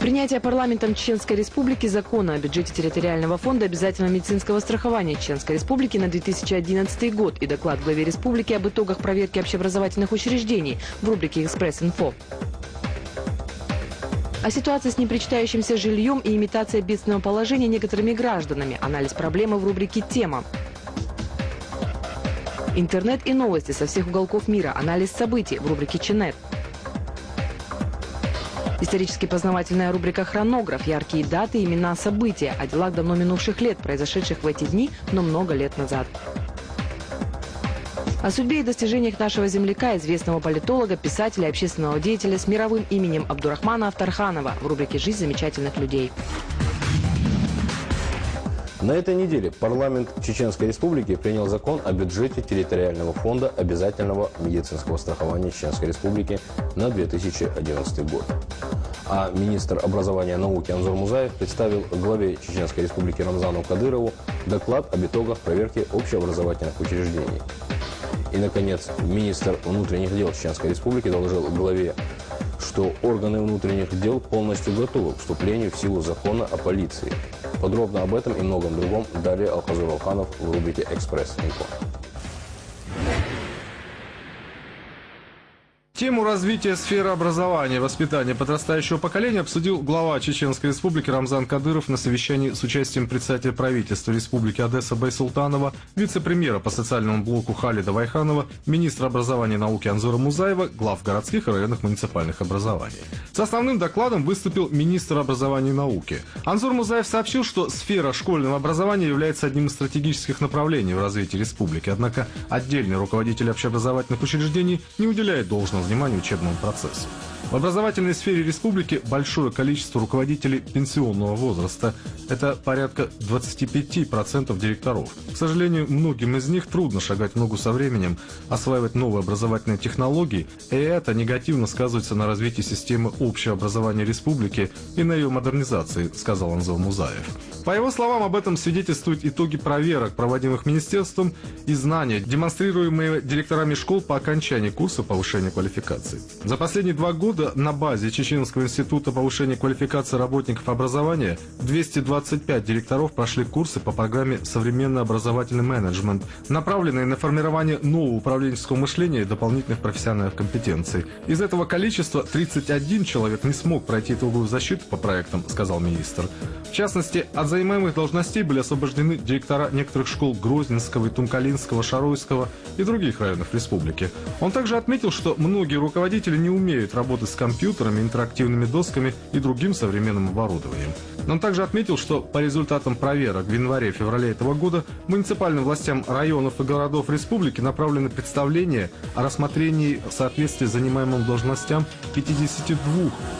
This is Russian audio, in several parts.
Принятие парламентом Чеченской Республики закона о бюджете территориального фонда обязательного медицинского страхования Чеченской Республики на 2011 год и доклад главе республики об итогах проверки общеобразовательных учреждений в рубрике «Экспресс-инфо». О ситуации с непричитающимся жильем и имитация бедственного положения некоторыми гражданами. Анализ проблемы в рубрике «Тема». Интернет и новости со всех уголков мира. Анализ событий в рубрике «Ченет». Исторически познавательная рубрика «Хронограф». Яркие даты, имена, события. О делах давно минувших лет, произошедших в эти дни, но много лет назад. О судьбе и достижениях нашего земляка, известного политолога, писателя и общественного деятеля с мировым именем Абдурахмана Афтарханова в рубрике «Жизнь замечательных людей». На этой неделе парламент Чеченской Республики принял закон о бюджете территориального фонда обязательного медицинского страхования Чеченской Республики на 2011 год. А министр образования и науки Анзор Музаев представил главе Чеченской Республики Рамзану Кадырову доклад об итогах проверки общеобразовательных учреждений. И, наконец, министр внутренних дел Чеченской Республики доложил главе, что органы внутренних дел полностью готовы к вступлению в силу закона о полиции. Подробно об этом и многом другом далее Алхазур Алханов в рубрике «Экспресс-инфо». Тему развития сферы образования и воспитания подрастающего поколения обсудил глава Чеченской Республики Рамзан Кадыров на совещании с участием председателя правительства Республики Одесса Байсултанова, вице-премьера по социальному блоку Халида Вайханова, министра образования и науки Анзора Музаева, глав городских и районных муниципальных образований. С основным докладом выступил министр образования и науки. Анзор Музаев сообщил, что сфера школьного образования является одним из стратегических направлений в развитии республики, однако отдельные руководители общеобразовательных учреждений не уделяют должного внимания учебному процессу. В образовательной сфере республики большое количество руководителей пенсионного возраста. Это порядка 25% директоров. К сожалению, многим из них трудно шагать в ногу со временем, осваивать новые образовательные технологии, и это негативно сказывается на развитии системы общего образования республики и на ее модернизации, сказал Анзор Музаев. По его словам, об этом свидетельствуют итоги проверок, проводимых министерством, и знания, демонстрируемые директорами школ по окончании курса повышения квалификации. За последние 2 года на базе Чеченского института повышения квалификации работников образования 225 директоров прошли курсы по программе «Современный образовательный менеджмент», направленные на формирование нового управленческого мышления и дополнительных профессиональных компетенций. Из этого количества 31 человек не смог пройти итоговую защиту по проектам, сказал министр. В частности, от занимаемых должностей были освобождены директора некоторых школ Грозненского, Тумкалинского, Шаройского и других районов республики. Он также отметил, что многие руководители не умеют работать с компьютерами, интерактивными досками и другим современным оборудованием. Он также отметил, что по результатам проверок в январе-феврале этого года муниципальным властям районов и городов республики направлены представления о рассмотрении в соответствии с занимаемым должностям 52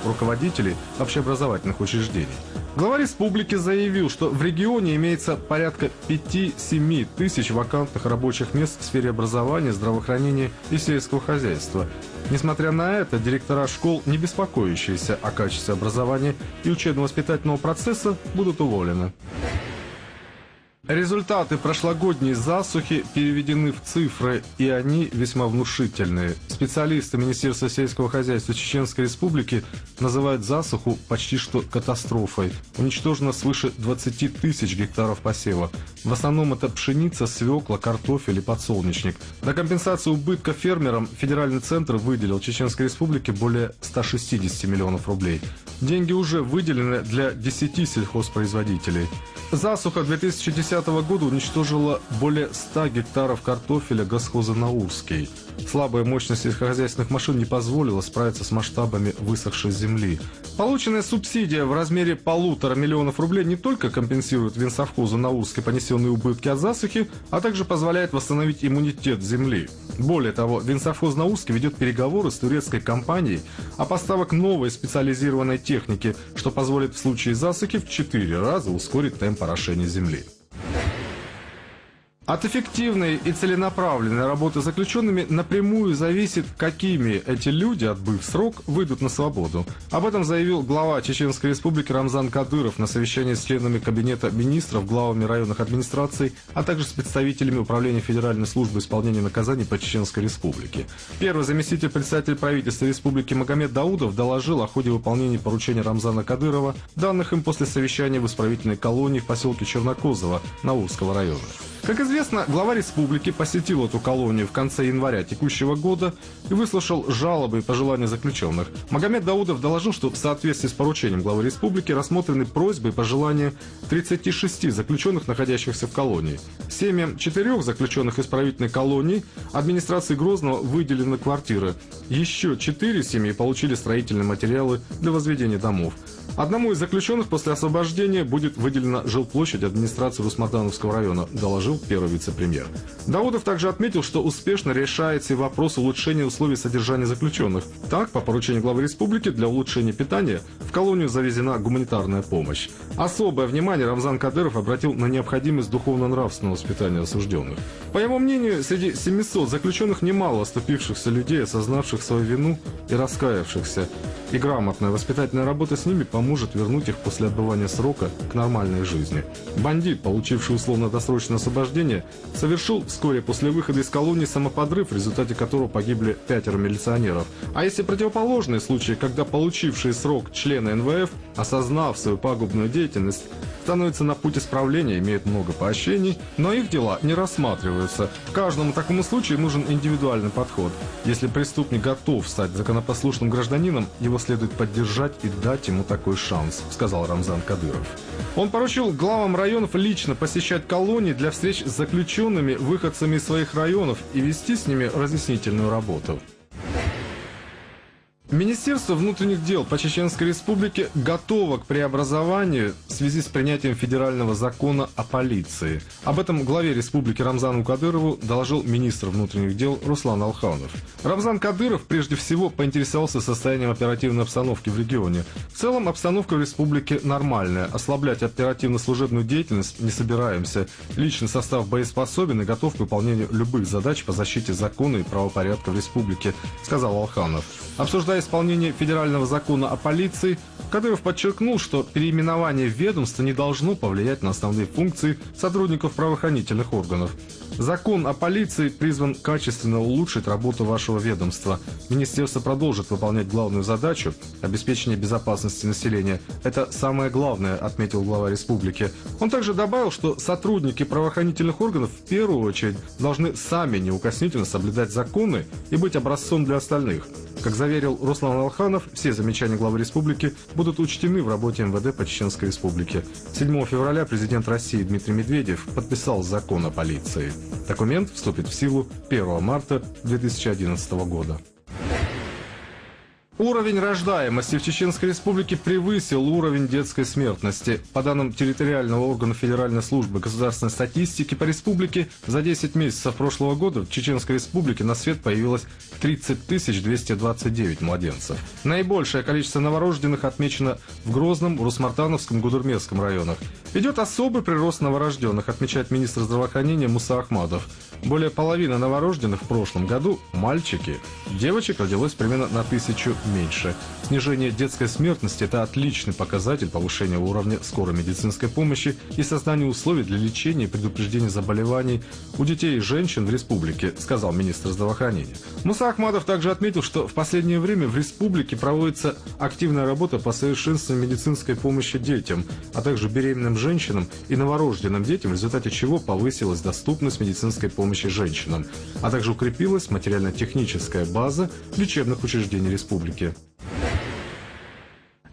руководителей общеобразовательных учреждений. Глава республики заявил, что в регионе имеется порядка 5-7 тысяч вакантных рабочих мест в сфере образования, здравоохранения и сельского хозяйства. Несмотря на это, директора школ, не беспокоящиеся о качестве образования и учебно-воспитательного процесса, будут уволены. Результаты прошлогодней засухи переведены в цифры, и они весьма внушительные. Специалисты Министерства сельского хозяйства Чеченской Республики называют засуху почти что катастрофой. Уничтожено свыше 20 тысяч гектаров посева. В основном это пшеница, свекла, картофель и подсолнечник. На компенсацию убытка фермерам федеральный центр выделил Чеченской Республике более 160 миллионов рублей. Деньги уже выделены для 10 сельхозпроизводителей. Засуха 2010 года уничтожила более 100 гектаров картофеля госпхоза Наурский. Слабая мощность сельскохозяйственных машин не позволила справиться с масштабами высохшей земли. Полученная субсидия в размере 1,5 миллиона рублей не только компенсирует Винсовхозу Наурской понесенные убытки от засухи, а также позволяет восстановить иммунитет земли. Более того, Винсовхоз Наурский ведет переговоры с турецкой компанией о поставках новой специализированной техники, что позволит в случае засухи в 4 раза ускорить темп орошения земли. От эффективной и целенаправленной работы с заключенными напрямую зависит, какими эти люди, отбыв срок, выйдут на свободу. Об этом заявил глава Чеченской Республики Рамзан Кадыров на совещании с членами Кабинета министров, главами районных администраций, а также с представителями Управления Федеральной службы исполнения наказаний по Чеченской Республике. Первый заместитель председателя правительства Республики Магомед Даудов доложил о ходе выполнения поручения Рамзана Кадырова, данных им после совещания в исправительной колонии в поселке Чернокозово Наурского района. Как известно, глава республики посетил эту колонию в конце января текущего года и выслушал жалобы и пожелания заключенных. Магомед Даудов доложил, что в соответствии с поручением главы республики рассмотрены просьбы и пожелания 36 заключенных, находящихся в колонии. Семьям 4 заключенных исправительной колонии администрации Грозного выделены квартиры. Еще 4 семьи получили строительные материалы для возведения домов. Одному из заключенных после освобождения будет выделена жилплощадь администрации Русмардановского района, доложил первый вице-премьер. Даудов также отметил, что успешно решается и вопрос улучшения условий содержания заключенных. Так, по поручению главы республики, для улучшения питания в колонию завезена гуманитарная помощь. Особое внимание Рамзан Кадыров обратил на необходимость духовно-нравственного воспитания осужденных. По его мнению, среди 700 заключенных немало оступившихся людей, осознавших свою вину и раскаявшихся. И грамотная воспитательная работа с ними поможет вернуть их после отбывания срока к нормальной жизни. Бандит, получивший условно-досрочное освобождение, совершил вскоре после выхода из колонии самоподрыв, в результате которого погибли 5 милиционеров. А если противоположные случаи, когда получившие срок члены НВФ, осознав свою пагубную деятельность, становятся на путь исправления, имеют много поощрений, но их дела не рассматриваются. Каждому такому случаю нужен индивидуальный подход. Если преступник готов стать законопослушным гражданином, его следует поддержать и дать ему такой шанс, сказал Рамзан Кадыров. Он поручил главам районов лично посещать колонии для встреч с заключенными, выходцами из своих районов и вести с ними разъяснительную работу. Министерство внутренних дел по Чеченской Республике готово к преобразованию в связи с принятием федерального закона о полиции. Об этом главе республики Рамзану Кадырову доложил министр внутренних дел Руслан Алханов. Рамзан Кадыров прежде всего поинтересовался состоянием оперативной обстановки в регионе. В целом обстановка в республике нормальная. Ослаблять оперативно-служебную деятельность не собираемся. Личный состав боеспособен и готов к выполнению любых задач по защите закона и правопорядка в республике, сказал Алханов. Обсуждая исполнение федерального закона о полиции, Кадыров подчеркнул, что переименование ведомства не должно повлиять на основные функции сотрудников правоохранительных органов. Закон о полиции призван качественно улучшить работу вашего ведомства. Министерство продолжит выполнять главную задачу – обеспечение безопасности населения. Это самое главное, отметил глава республики. Он также добавил, что сотрудники правоохранительных органов в первую очередь должны сами неукоснительно соблюдать законы и быть образцом для остальных. Как заверил Руслан Алханов, все замечания главы республики будут учтены в работе МВД по Чеченской Республике. 7 февраля президент России Дмитрий Медведев подписал закон о полиции. Документ вступит в силу 1 марта 2011 года. Уровень рождаемости в Чеченской Республике превысил уровень детской смертности. По данным территориального органа Федеральной службы государственной статистики по республике, за 10 месяцев прошлого года в Чеченской Республике на свет появилось 30 229 младенцев. Наибольшее количество новорожденных отмечено в Грозном, Русмартановском, Гудермесском районах. Идет особый прирост новорожденных, отмечает министр здравоохранения Муса Ахмадов. Более половины новорожденных в прошлом году – мальчики. Девочек родилось примерно на 1000 меньше. Снижение детской смертности – это отличный показатель повышения уровня скорой медицинской помощи и создания условий для лечения и предупреждения заболеваний у детей и женщин в республике, сказал министр здравоохранения. Муса Ахмадов также отметил, что в последнее время в республике проводится активная работа по совершенствованию медицинской помощи детям, а также беременным женщинам и новорожденным детям, в результате чего повысилась доступность медицинской помощи женщинам, а также укрепилась материально-техническая база лечебных учреждений республики.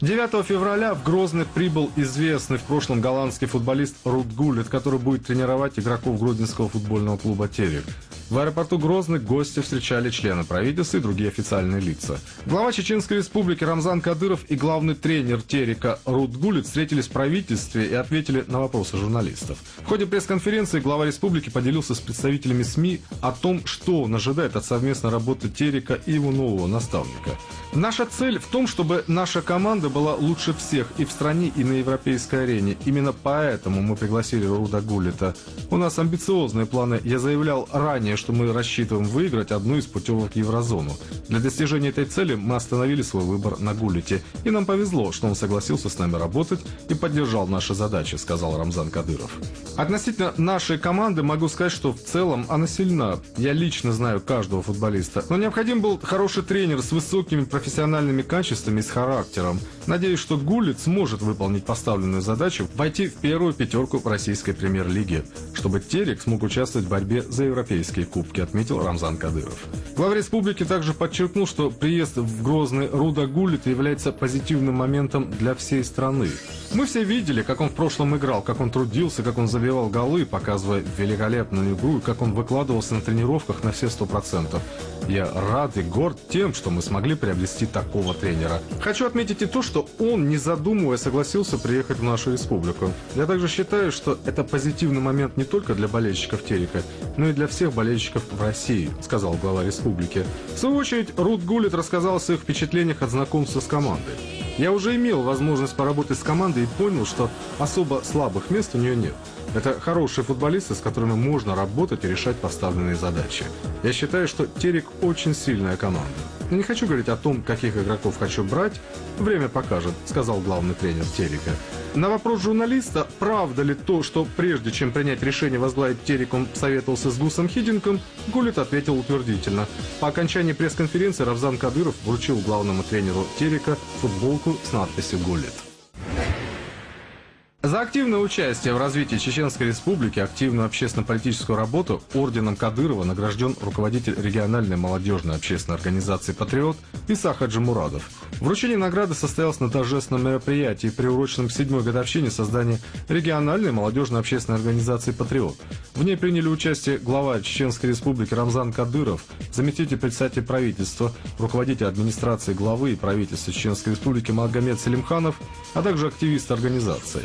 9 февраля в Грозный прибыл известный в прошлом голландский футболист Руд Гуллит, который будет тренировать игроков Гродненского футбольного клуба «Терек». В аэропорту Грозный гости встречали члены правительства и другие официальные лица. Глава Чеченской Республики Рамзан Кадыров и главный тренер «Терека» Руд Гуллит встретились в правительстве и ответили на вопросы журналистов. В ходе пресс-конференции глава республики поделился с представителями СМИ о том, что он ожидает от совместной работы «Терека» и его нового наставника. «Наша цель в том, чтобы наша команда была лучше всех и в стране, и на европейской арене. Именно поэтому мы пригласили Руда Гуллита. У нас амбициозные планы. Я заявлял ранее, что мы рассчитываем выиграть одну из путевок в Еврозону. Для достижения этой цели мы остановили свой выбор на Гуллите. И нам повезло, что он согласился с нами работать и поддержал наши задачи, сказал Рамзан Кадыров. Относительно нашей команды могу сказать, что в целом она сильна. Я лично знаю каждого футболиста. Но необходим был хороший тренер с высокими профессиональными качествами и с характером. Надеюсь, что Гуллит сможет выполнить поставленную задачу войти в первую пятерку в российской премьер-лиге, чтобы Терек смог участвовать в борьбе за европейские кубки, отметил Рамзан Кадыров. Глава республики также подчеркнул, что приезд в Грозный Руда Гуллита является позитивным моментом для всей страны. Мы все видели, как он в прошлом играл, как он трудился, как он забивал голы, показывая великолепную игру, и как он выкладывался на тренировках на все 100%. Я рад и горд тем, что мы смогли приобрести такого тренера. Хочу отметить и то, что он, не задумывая, согласился приехать в нашу республику. Я также считаю, что это позитивный момент не только для болельщиков Терека, но и для всех болельщиков в России, сказал глава республики. В свою очередь, Руд Гуллит рассказал о своих впечатлениях от знакомства с командой. Я уже имел возможность поработать с командой и понял, что особо слабых мест у нее нет. Это хорошие футболисты, с которыми можно работать и решать поставленные задачи. Я считаю, что Терек очень сильная команда. Я не хочу говорить о том, каких игроков хочу брать. Время покажет, сказал главный тренер Терека. На вопрос журналиста, правда ли то, что прежде чем принять решение возглавить Терек, он советовался с Гусом Хидинком, Гуллит ответил утвердительно. По окончании пресс-конференции Рамзан Кадыров вручил главному тренеру Терека футболку с надписью «Гуллит». За активное участие в развитии Чеченской Республики, активную общественно-политическую работу орденом Кадырова награжден руководитель региональной молодежной общественной организации «Патриот» Иса Хаджимурадов. Вручение награды состоялось на торжественном мероприятии, приуроченном к 7-й годовщине создания региональной молодежной общественной организации «Патриот». В ней приняли участие глава Чеченской Республики Рамзан Кадыров, заместитель председателя правительства, руководитель администрации главы и правительства Чеченской Республики Магомед Селимханов, а также активисты организации.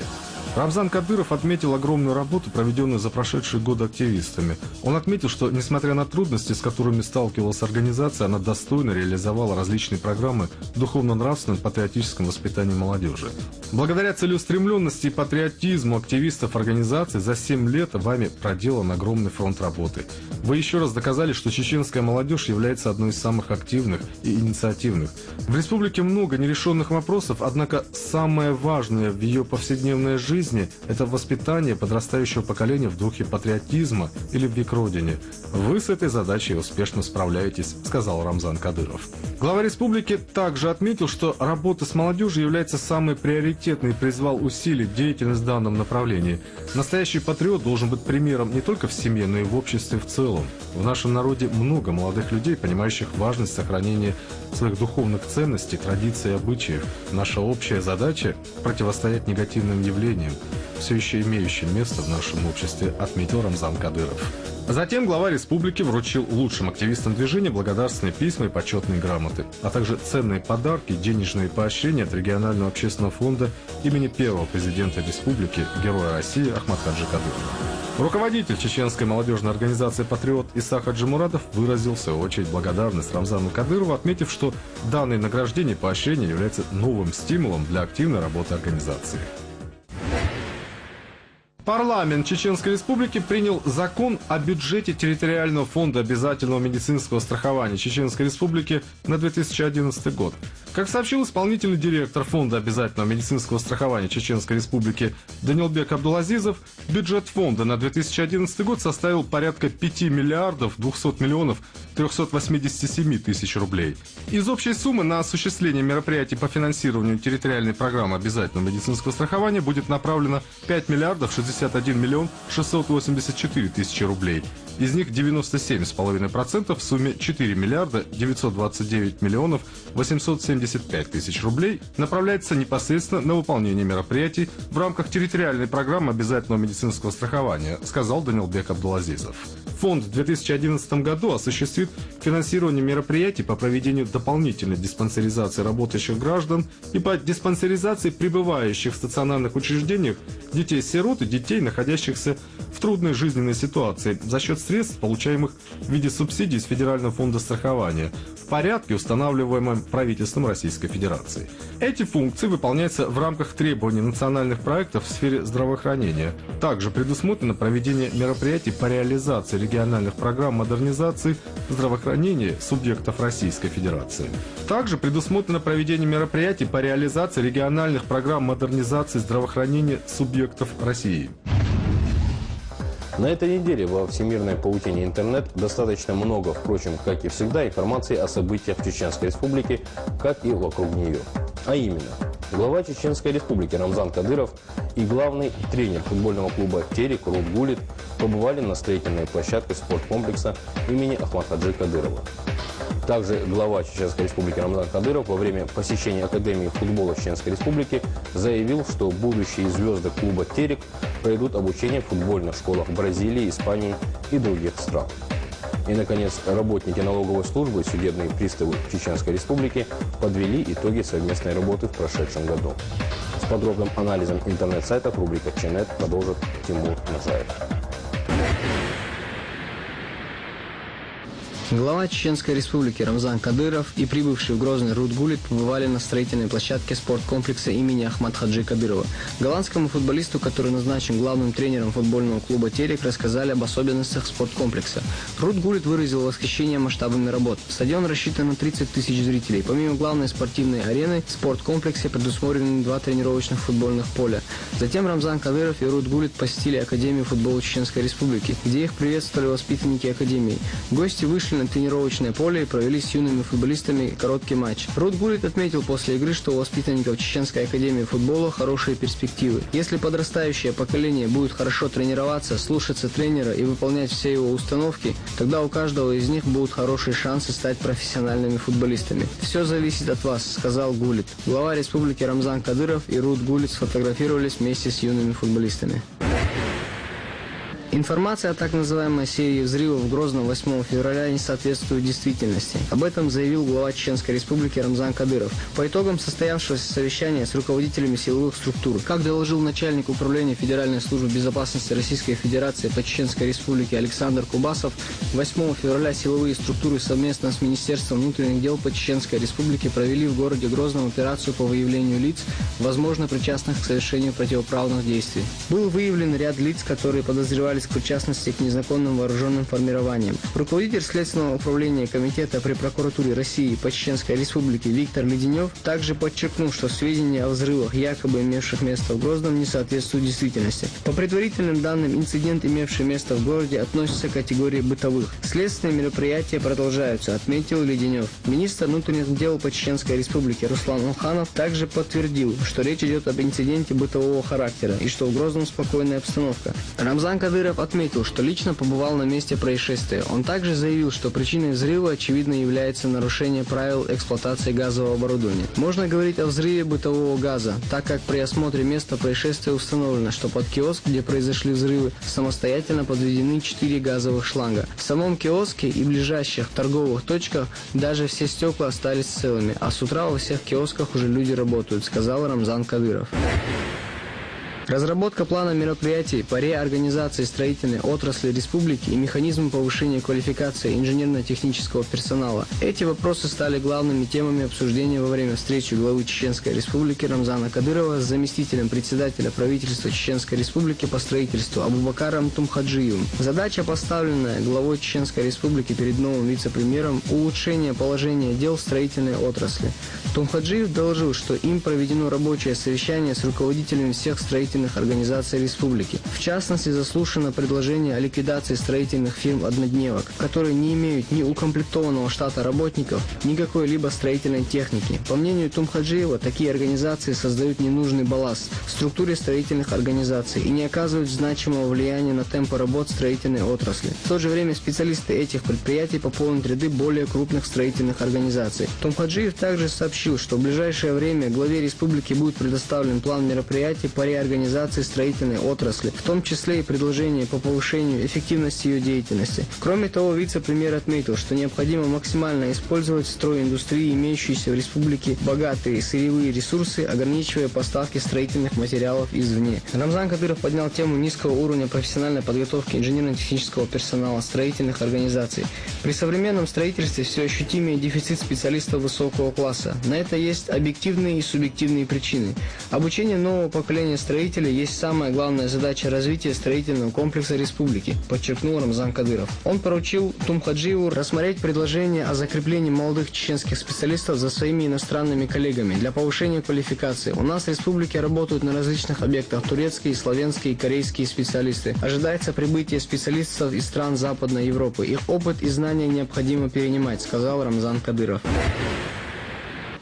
Рамзан Кадыров отметил огромную работу, проведенную за прошедшие годы активистами. Он отметил, что, несмотря на трудности, с которыми сталкивалась организация, она достойно реализовала различные программы в духовно-нравственном патриотическом воспитании молодежи. Благодаря целеустремленности и патриотизму активистов организации за 7 лет вами проделан огромный фронт работы. Вы еще раз доказали, что чеченская молодежь является одной из самых активных и инициативных. В республике много нерешенных вопросов, однако самое важное в ее повседневной жизни – это воспитание подрастающего поколения в духе патриотизма и любви к родине. Вы с этой задачей успешно справляетесь, сказал Рамзан Кадыров. Глава республики также отметил, что работа с молодежью является самой приоритетной и призвал усилить деятельность в данном направлении. Настоящий патриот должен быть примером не только в семье, но и в обществе в целом. В нашем народе много молодых людей, понимающих важность сохранения своих духовных ценностей, традиций и обычаев. Наша общая задача – противостоять негативным явлениям, все еще имеющим место в нашем обществе, отметил Рамзан Кадыров. Затем глава республики вручил лучшим активистам движения благодарственные письма и почетные грамоты, а также ценные подарки, денежные поощрения от регионального общественного фонда имени первого президента республики, героя России Ахмадхаджи Кадырова. Руководитель чеченской молодежной организации «Патриот» Иса Хаджимурадов выразил в свою очередь благодарность Рамзану Кадырову, отметив, что данное награждение и поощрение является новым стимулом для активной работы организации. Парламент Чеченской Республики принял закон о бюджете территориального фонда обязательного медицинского страхования Чеченской Республики на 2011 год. Как сообщил исполнительный директор фонда обязательного медицинского страхования Чеченской Республики Данилбек Абдулазизов, бюджет фонда на 2011 год составил порядка 5 миллиардов 200 миллионов 387 тысяч рублей. Из общей суммы на осуществление мероприятий по финансированию территориальной программы обязательного медицинского страхования будет направлено 5 миллиардов 61 миллион 684 тысячи рублей. Из них 97,5% в сумме 4 миллиарда 929 миллионов 875 тысяч рублей направляется непосредственно на выполнение мероприятий в рамках территориальной программы обязательного медицинского страхования, сказал Данилбек Абдулазизов. Фонд в 2011 году осуществит финансирование мероприятий по проведению дополнительной диспансеризации работающих граждан и по диспансеризации пребывающих в стационарных учреждениях детей-сирот и детей, находящихся в трудной жизненной ситуации, за счет средств, получаемых в виде субсидий из Федерального фонда страхования, в порядке, устанавливаемом правительством Российской Федерации. Эти функции выполняются в рамках требований национальных проектов в сфере здравоохранения. Также предусмотрено проведение мероприятий по реализации региональных программ модернизации здравоохранения субъектов Российской Федерации. Также предусмотрено проведение мероприятий по реализации региональных программ модернизации здравоохранения субъектов России. На этой неделе во всемирной паутине интернет достаточно много, впрочем, как и всегда, информации о событиях в Чеченской Республике, как и вокруг нее. А именно, глава Чеченской Республики Рамзан Кадыров и главный тренер футбольного клуба «Терек» Руд Гулит побывали на строительной площадке спорткомплекса имени Ахмад-Хаджи Кадырова. Также глава Чеченской Республики Рамзан Кадыров во время посещения Академии футбола Чеченской Республики заявил, что будущие звезды клуба «Терек» пройдут обучение в футбольных школах Бразилии, Испании и других стран. И, наконец, работники налоговой службы и судебные приставы Чеченской Республики подвели итоги совместной работы в прошедшем году. С подробным анализом интернет-сайтов рубрика «Ченет» продолжит Тимур Нажаев. Глава Чеченской Республики Рамзан Кадыров и прибывший в Грозный Руд Гулит побывали на строительной площадке спорткомплекса имени Ахмад-Хаджи Кадырова. Голландскому футболисту, который назначен главным тренером футбольного клуба «Терек», рассказали об особенностях спорткомплекса. Руд Гулит выразил восхищение масштабами работ. Стадион рассчитан на 30 тысяч зрителей. Помимо главной спортивной арены, в спорткомплексе предусмотрены 2 тренировочных футбольных поля. Затем Рамзан Кадыров и Руд Гулит посетили Академию футбола Чеченской Республики, где их приветствовали воспитанники Академии. Гости вышли на тренировочное поле и провели с юными футболистами короткий матч. Руд Гулит отметил после игры, что у воспитанников Чеченской академии футбола хорошие перспективы. Если подрастающее поколение будет хорошо тренироваться, слушаться тренера и выполнять все его установки, тогда у каждого из них будут хорошие шансы стать профессиональными футболистами. «Все зависит от вас», — сказал Гулит. Глава республики Рамзан Кадыров и Руд Гулит сфотографировались вместе с юными футболистами. Информация о так называемой серии взрывов в Грозном 8 февраля не соответствует действительности. Об этом заявил глава Чеченской Республики Рамзан Кадыров. По итогам состоявшегося совещания с руководителями силовых структур, как доложил начальник управления Федеральной службы безопасности Российской Федерации по Чеченской Республике Александр Кубасов, 8 февраля силовые структуры совместно с Министерством внутренних дел по Чеченской Республике провели в городе Грозном операцию по выявлению лиц, возможно причастных к совершению противоправных действий. Был выявлен ряд лиц, которые подозревались в причастности к незаконным вооруженным формированиям. Руководитель Следственного управления Комитета при прокуратуре России по Чеченской Республике Виктор Леденев также подчеркнул, что сведения о взрывах, якобы имевших место в Грозном, не соответствуют действительности. По предварительным данным, инцидент, имевший место в городе, относится к категории бытовых. Следственные мероприятия продолжаются, отметил Леденев. Министр внутренних дел по Чеченской Республике Руслан Алханов также подтвердил, что речь идет об инциденте бытового характера и что в Грозном спокойная обстановка. Рамзан Кадыров отметил, что лично побывал на месте происшествия. Он также заявил, что причиной взрыва очевидно является нарушение правил эксплуатации газового оборудования. Можно говорить о взрыве бытового газа, так как при осмотре места происшествия установлено, что под киоск, где произошли взрывы, самостоятельно подведены 4 газовых шланга. В самом киоске и ближайших торговых точках даже все стекла остались целыми, а с утра во всех киосках уже люди работают, сказал Рамзан Кадыров. Разработка плана мероприятий по реорганизации строительной отрасли республики и механизмы повышения квалификации инженерно-технического персонала. Эти вопросы стали главными темами обсуждения во время встречи главы Чеченской Республики Рамзана Кадырова с заместителем председателя правительства Чеченской Республики по строительству Абубакаром Тумхаджиевым. Задача, поставленная главой Чеченской Республики перед новым вице-премьером, улучшение положения дел в строительной отрасли. Тумхаджиев доложил, что им проведено рабочее совещание с руководителями всех строительных организаций республики. В частности, заслушано предложение о ликвидации строительных фирм-однодневок, которые не имеют ни укомплектованного штата работников, ни какой-либо строительной техники. По мнению Тумхаджиева, такие организации создают ненужный балласт в структуре строительных организаций и не оказывают значимого влияния на темпы работ строительной отрасли. В то же время специалисты этих предприятий пополнят ряды более крупных строительных организаций. Тумхаджиев также сообщил, что в ближайшее время главе республики будет предоставлен план мероприятий по реорганизации модернизации строительной отрасли, в том числе и предложения по повышению эффективности ее деятельности. Кроме того, вице-премьер отметил, что необходимо максимально использовать в стройиндустрии имеющиеся в республике богатые сырьевые ресурсы, ограничивая поставки строительных материалов извне. Рамзан Кадыров поднял тему низкого уровня профессиональной подготовки инженерно-технического персонала строительных организаций. При современном строительстве все ощутимее дефицит специалистов высокого класса. На это есть объективные и субъективные причины. Обучение нового поколения строителей есть самая главная задача развития строительного комплекса республики, подчеркнул Рамзан Кадыров. Он поручил Тумхаджиеву рассмотреть предложение о закреплении молодых чеченских специалистов за своими иностранными коллегами для повышения квалификации. У нас в республике работают на различных объектах турецкие, славянские и корейские специалисты. Ожидается прибытие специалистов из стран Западной Европы. Их опыт и знания необходимо перенимать, сказал Рамзан Кадыров.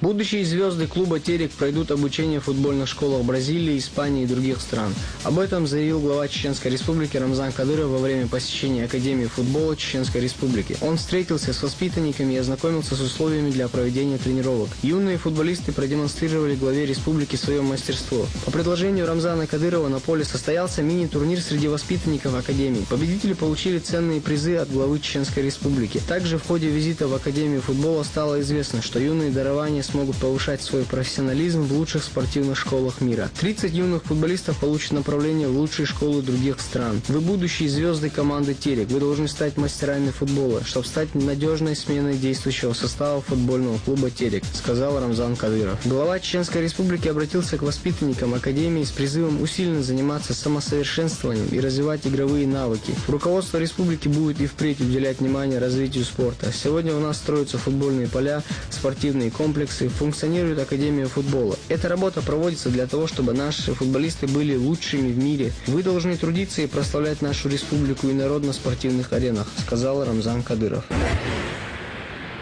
Будущие звезды клуба «Терек» пройдут обучение в футбольных школах Бразилии, Испании и других стран. Об этом заявил глава Чеченской Республики Рамзан Кадыров во время посещения Академии футбола Чеченской Республики. Он встретился с воспитанниками и ознакомился с условиями для проведения тренировок. Юные футболисты продемонстрировали главе республики свое мастерство. По предложению Рамзана Кадырова на поле состоялся мини-турнир среди воспитанников Академии. Победители получили ценные призы от главы Чеченской Республики. Также в ходе визита в Академию футбола стало известно, что юные дарования смогут повышать свой профессионализм в лучших спортивных школах мира. 30 юных футболистов получат направление в лучшие школы других стран. Вы будущие звезды команды «Терек». Вы должны стать мастерами футбола, чтобы стать надежной сменой действующего состава футбольного клуба «Терек», сказал Рамзан Кадыров. Глава Чеченской Республики обратился к воспитанникам Академии с призывом усиленно заниматься самосовершенствованием и развивать игровые навыки. Руководство республики будет и впредь уделять внимание развитию спорта. Сегодня у нас строятся футбольные поля, спортивные комплексы, функционирует Академия футбола. Эта работа проводится для того, чтобы наши футболисты были лучшими в мире. Вы должны трудиться и прославлять нашу республику и народ на спортивных аренах, сказал Рамзан Кадыров.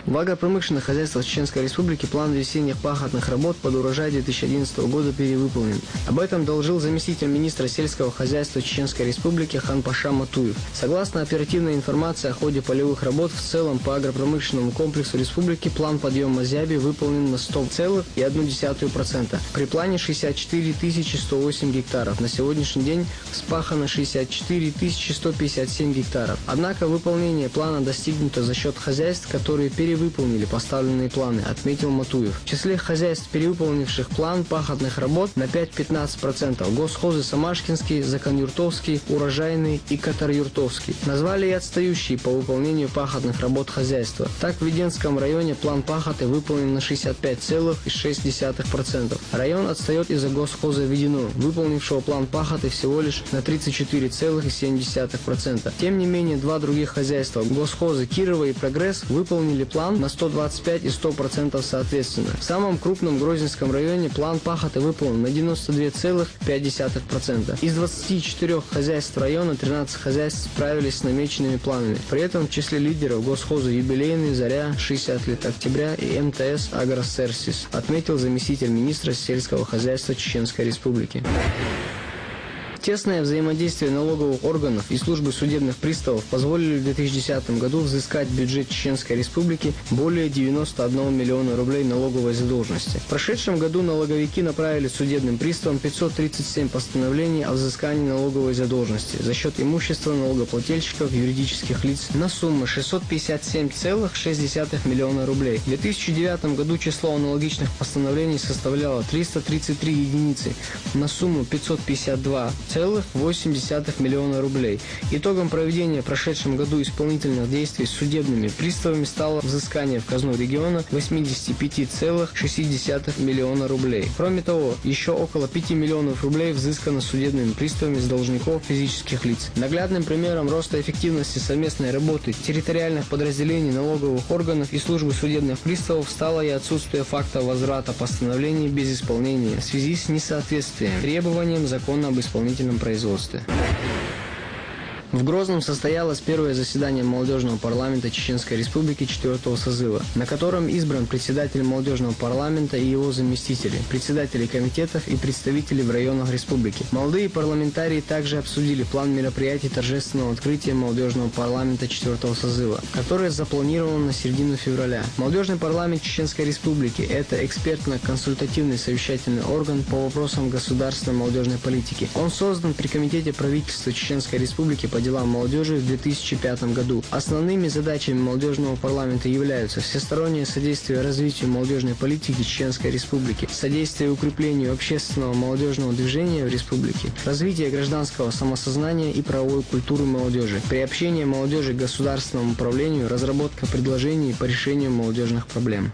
В агропромышленных хозяйствах Чеченской Республики план весенних пахотных работ под урожай 2011 года перевыполнен. Об этом доложил заместитель министра сельского хозяйства Чеченской Республики Ханпаша Матуев. Согласно оперативной информации о ходе полевых работ, в целом по агропромышленному комплексу республики план подъема зяби выполнен на 100,1%. При плане 64 108 гектаров. На сегодняшний день вспахано 64 157 гектаров. Однако выполнение плана достигнуто за счет хозяйств, которые перевыполнили поставленные планы, отметил Матуев. В числе хозяйств, перевыполнивших план пахотных работ на 5-15%, госхозы Самашкинский, Законюртовский, Урожайный и Катар-Юртовский. Назвали и отстающие по выполнению пахотных работ хозяйства. Так, в Веденском районе план пахоты выполнен на 65,6%. Район отстает из-за госхоза Ведено, выполнившего план пахоты всего лишь на 34,7%. Тем не менее, два других хозяйства, госхозы Кирова и Прогресс, выполнили план на 125 и 100% соответственно. В самом крупном Грозненском районе план пахоты выполнен на 92,5%. Из 24 хозяйств района 13 хозяйств справились с намеченными планами. При этом в числе лидеров госхоза Юбилейный, Заря, 60 лет Октября и МТС Агросервис, отметил заместитель министра сельского хозяйства Чеченской Республики. Тесное взаимодействие налоговых органов и службы судебных приставов позволили в 2010 году взыскать в бюджет Чеченской Республики более 91 миллиона рублей налоговой задолженности. В прошедшем году налоговики направили судебным приставам 537 постановлений о взыскании налоговой задолженности за счет имущества налогоплательщиков юридических лиц на сумму 657,6 миллиона рублей. В 2009 году число аналогичных постановлений составляло 333 единицы на сумму 552,8 миллиона рублей. Итогом проведения в прошедшем году исполнительных действий с судебными приставами стало взыскание в казну региона 85,6 миллиона рублей. Кроме того, еще около 5 миллионов рублей взыскано судебными приставами с должников физических лиц. Наглядным примером роста эффективности совместной работы территориальных подразделений налоговых органов и службы судебных приставов стало и отсутствие факта возврата постановлений без исполнения в связи с несоответствием требованиям закона об исполнительном производстве. В Грозном состоялось первое заседание молодежного парламента Чеченской Республики 4-го созыва, на котором избран председатель молодежного парламента и его заместители, председатели комитетов и представители в районах республики. Молодые парламентарии также обсудили план мероприятий торжественного открытия молодежного парламента 4-го созыва, которое запланировано на середину февраля. Молодежный парламент Чеченской Республики – это экспертно-консультативный совещательный орган по вопросам государственной молодежной политики. Он создан при Комитете правительства Чеченской Республики по делам молодежи в 2005 году. Основными задачами молодежного парламента являются всестороннее содействие развитию молодежной политики Чеченской Республики, содействие укреплению общественного молодежного движения в республике, развитие гражданского самосознания и правовой культуры молодежи, приобщение молодежи к государственному управлению, разработка предложений по решению молодежных проблем.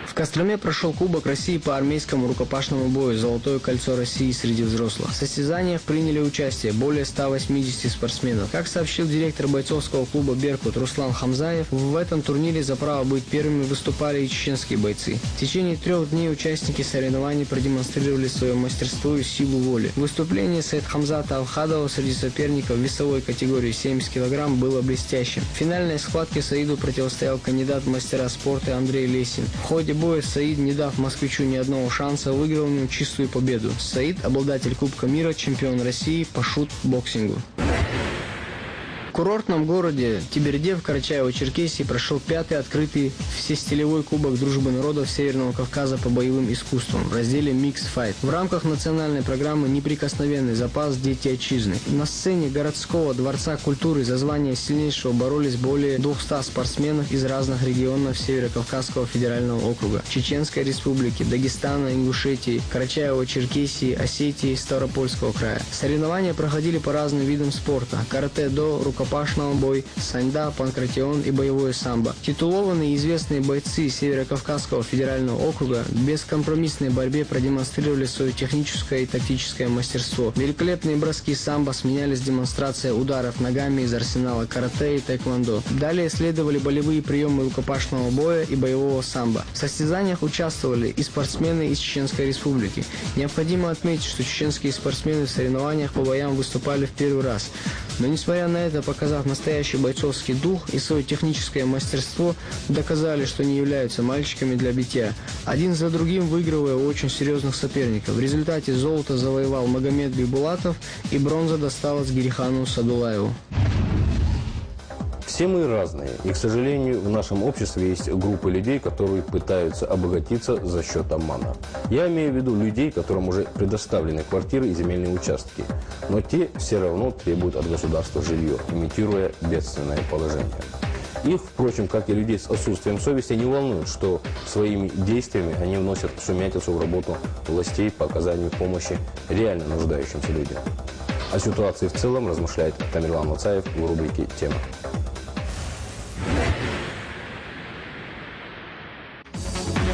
В Костроме прошел Кубок России по армейскому рукопашному бою «Золотое кольцо России» среди взрослых. В состязаниях приняли участие более 180 спортсменов. Как сообщил директор бойцовского клуба «Беркут» Руслан Хамзаев, в этом турнире за право быть первыми выступали и чеченские бойцы. В течение 3 дней участники соревнований продемонстрировали свое мастерство и силу воли. Выступление Саидхамзата Алхадова среди соперников в весовой категории 70 кг было блестящим. В финальной схватке Саиду противостоял кандидат в мастера спорта Андрей Лесин. В ходе боя Саид, не дав москвичу ни одного шанса, выиграл в нем чистую победу. Саид – обладатель Кубка мира, чемпион России по шут-боксингу. В курортном городе Теберде в Карачаево-Черкесии прошел 5-й открытый всестилевой Кубок Дружбы народов Северного Кавказа по боевым искусствам в разделе Mix Fight. В рамках национальной программы «Неприкосновенный запас. Дети отчизны» на сцене городского дворца культуры за звание сильнейшего боролись более 200 спортсменов из разных регионов Северо-Кавказского федерального округа, Чеченской Республики, Дагестана, Ингушетии, Карачаево-Черкесии, Осетии, Ставропольского края. Соревнования проходили по разным видам спорта – карате-до, рукопашный бой, саньда, панкратион и боевое самбо. Титулованные и известные бойцы Северо-Кавказского федерального округа в бескомпромиссной борьбе продемонстрировали свое техническое и тактическое мастерство. Великолепные броски самбо сменялись демонстрацией ударов ногами из арсенала карате и тэквондо. Далее следовали болевые приемы рукопашного боя и боевого самбо. В состязаниях участвовали и спортсмены из Чеченской Республики. Необходимо отметить, что чеченские спортсмены в соревнованиях по боям выступали в первый раз. Но несмотря на это, показав настоящий бойцовский дух и свое техническое мастерство, доказали, что не являются мальчиками для битья, один за другим выигрывая у очень серьезных соперников. В результате золото завоевал Магомед Бибулатов и бронза досталась Гирихану Садулаеву. Все мы разные, и, к сожалению, в нашем обществе есть группы людей, которые пытаются обогатиться за счет обмана. Я имею в виду людей, которым уже предоставлены квартиры и земельные участки, но те все равно требуют от государства жилье, имитируя бедственное положение. Их, впрочем, как и людей с отсутствием совести, не волнует, что своими действиями они вносят сумятицу в работу властей по оказанию помощи реально нуждающимся людям. О ситуации в целом размышляет Тамерлан Лацаев в рубрике «Тема».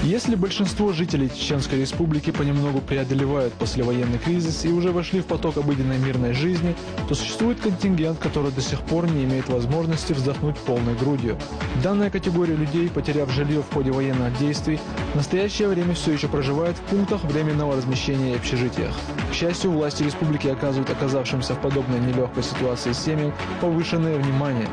Если большинство жителей Чеченской Республики понемногу преодолевают послевоенный кризис и уже вошли в поток обыденной мирной жизни, то существует контингент, который до сих пор не имеет возможности вздохнуть полной грудью. Данная категория людей, потеряв жилье в ходе военных действий, в настоящее время все еще проживает в пунктах временного размещения и общежитиях. К счастью, власти республики оказывают оказавшимся в подобной нелегкой ситуации семьям повышенное внимание.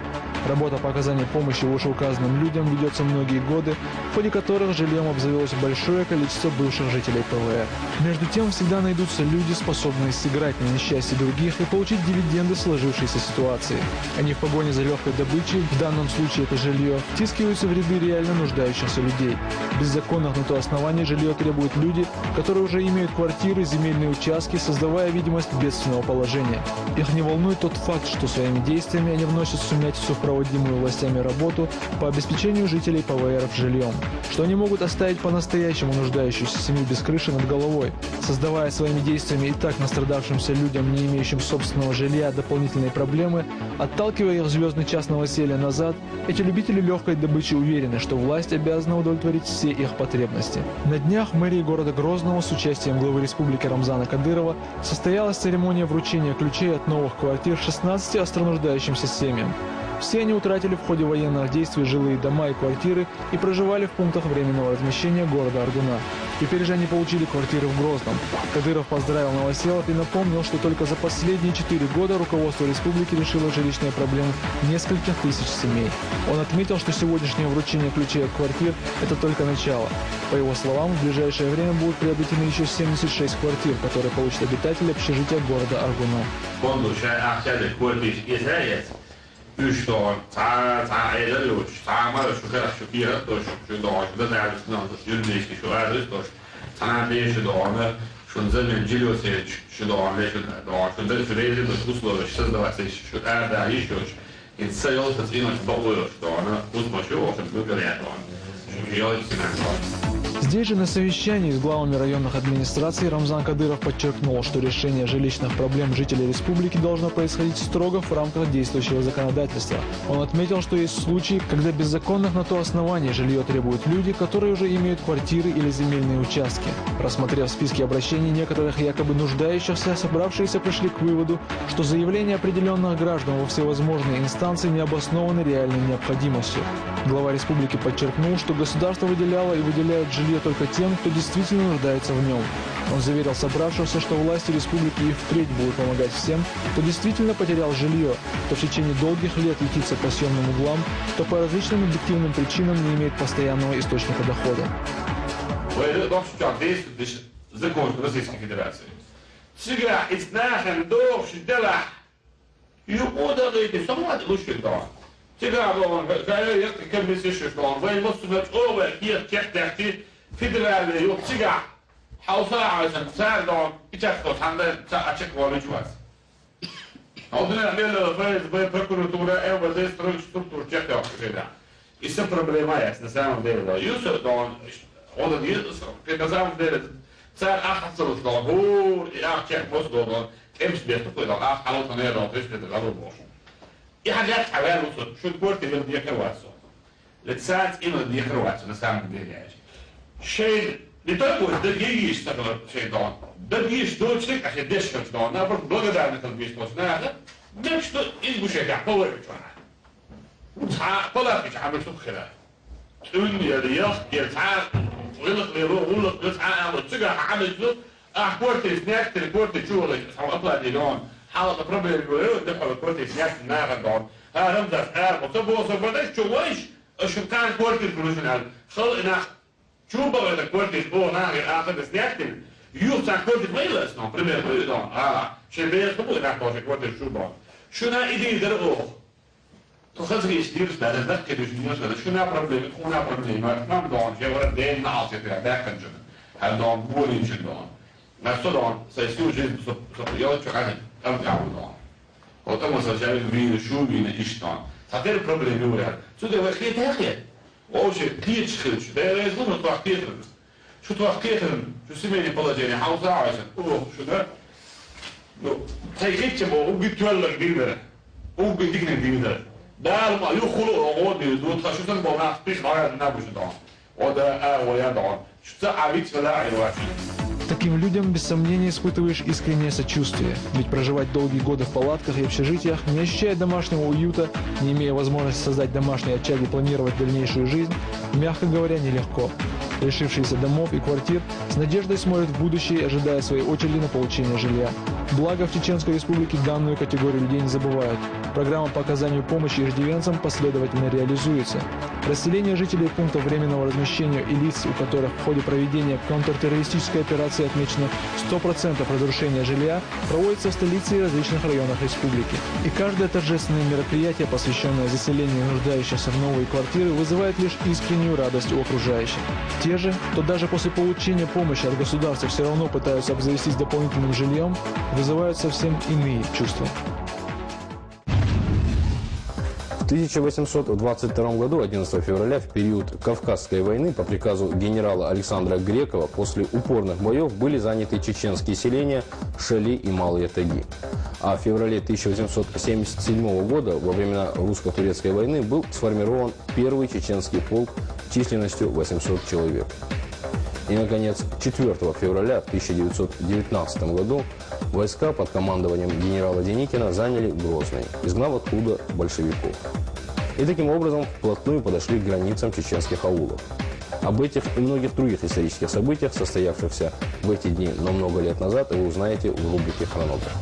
Работа по оказанию помощи вышеуказанным людям ведется многие годы, в ходе которых жильем обзавелось большое количество бывших жителей ПВР. Между тем, всегда найдутся люди, способные сыграть на несчастье других и получить дивиденды сложившейся ситуации. Они в погоне за легкой добычей, в данном случае это жилье, втискиваются в ряды реально нуждающихся людей. Без законных на то оснований жилье требуют люди, которые уже имеют квартиры, земельные участки, создавая видимость бедственного положения. Их не волнует тот факт, что своими действиями они вносят сумятицу в проводимую властями работу по обеспечению жителей ПВР жильем, что они могут оставить по-настоящему нуждающуюся семью без крыши над головой, создавая своими действиями и так настрадавшимся людям, не имеющим собственного жилья, дополнительные проблемы, отталкивая их в звездный час новоселья назад, эти любители легкой добычи уверены, что власть обязана удовлетворить все их потребности. На днях в мэрии города Грозного с участием главы республики Рамзана Кадырова состоялась церемония вручения ключей от новых квартир 16 остронуждающимся семьям. Все они утратили в ходе военных действий жилые дома и квартиры и проживали в пунктах временного размещения города Аргуна. Теперь же они получили квартиры в Грозном. Кадыров поздравил новоселов и напомнил, что только за последние 4 года руководство республики решило жилищные проблемы нескольких тысяч семей. Он отметил, что сегодняшнее вручение ключей от квартир – это только начало. По его словам, в ближайшее время будут приобретены еще 76 квартир, которые получат обитатели общежития города Аргуна. Здесь же на совещании с главами районных администраций Рамзан Кадыров подчеркнул, что решение жилищных проблем жителей республики должно происходить строго в рамках действующего законодательства. Он отметил, что есть случаи, когда без законных на то оснований жилье требуют люди, которые уже имеют квартиры или земельные участки. Рассмотрев списки обращений некоторых якобы нуждающихся, собравшиеся пришли к выводу, что заявления определенных граждан во всевозможные инстанции не обоснованы реальной необходимостью. Глава республики подчеркнул, что государство выделяло и выделяет жилье только тем, кто действительно нуждается в нем. Он заверил собравшихся, что власти республики и впредь будут помогать всем, кто действительно потерял жилье, кто в течение долгих лет ютится по съемным углам, кто по различным объективным причинам не имеет постоянного источника дохода. Federal yok çıga. Hausa ağacın serdon içeride tanda açık varmış var. Oduna böyle prokuratura evde struktur çekiyor şeyler. İşte problema jest na samom delu. Yusuf don onda diye приказам делать. Царь ахасыл don bu çek mosdo don emş bir tutuyor don ah halot ne don işte de alı boş. И حاجات حوالي شو تقولتي من ديك الواسو. لتساعد إنه ديك الواسو на самом деле. Şey, не только да есть такое şey don. Да есть дочек, а дешь don. Наоборот, благодарны как есть вот надо. Да что из бушека повыше чана. طلع مش عامل شو خلاف. تقول يا رياض يا تعال غلط ليروح غلط بتاع وتسجع عامل شو احكورت سناك تلكورت شغلك او اطلع لي دون حاول تقرب لي الجوير دخل كورت سناك ناغ دون ها رمز ار وصبوا صبرنا شو ويش شو كان كورت البروفيشنال خلقنا شو بقى كورت او ناغ اخر سناك يوم سان كورت ميلس نو بريمير دون شبيه تبغى ناخذ كورت شو بقى شو نا ايدي درو تو خذ يشتري بعد ذاك الجنيوس هذا شو نا بروبليم خونا بروبليم ما دون جا ورا دين ناقص يا باك كنجن هل دون بولين جدون نفسه دون سيسوي جيد صبيات شو قاعد ارجع دون وتم سجل بين شو بين ايشتان خاطر بروبليم يورا شو ده وخيت اخي او شيء كيتش خلش ده لازم تحقيق شو تحقيق شو سمعني بلاجيني حاوزه عشان اوه شو ده لو تيجي مو وجبت ولا كبيره وجبت كبيره ده ما يخلق عقود دول خشوصا بونا بيش غير نابوش دون وده ويا دون شو تعبيت فلا عيواتي. Таким людям, без сомнения, испытываешь искреннее сочувствие. Ведь проживать долгие годы в палатках и общежитиях, не ощущая домашнего уюта, не имея возможности создать домашние очаги и планировать дальнейшую жизнь, мягко говоря, нелегко. Лишившиеся домов и квартир с надеждой смотрят в будущее, ожидая своей очереди на получение жилья. Благо, в Чеченской Республике данную категорию людей не забывают. Программа по оказанию помощи иждивенцам последовательно реализуется. Расселение жителей пунктов временного размещения и лиц, у которых в ходе проведения контртеррористической операции отмечено 100% разрушения жилья, проводится в столице и различных районах республики. И каждое торжественное мероприятие, посвященное заселению нуждающихся в новые квартиры, вызывает лишь искреннюю радость у окружающих. Те же, кто даже после получения помощи от государства все равно пытаются обзавестись дополнительным жильем, вызывают совсем иные чувства. В 1822 году, 11 февраля, в период Кавказской войны, по приказу генерала Александра Грекова, после упорных боев были заняты чеченские селения Шали и Малые Таги. А в феврале 1877 года, во времена русско-турецкой войны, был сформирован первый чеченский полк численностью 800 человек. И, наконец, 4 февраля 1919 году войска под командованием генерала Деникина заняли Грозный, изгнав оттуда большевиков. И таким образом вплотную подошли к границам чеченских аулов. Об этих и многих других исторических событиях, состоявшихся в эти дни, но много лет назад, вы узнаете в рубрике «Хронограф».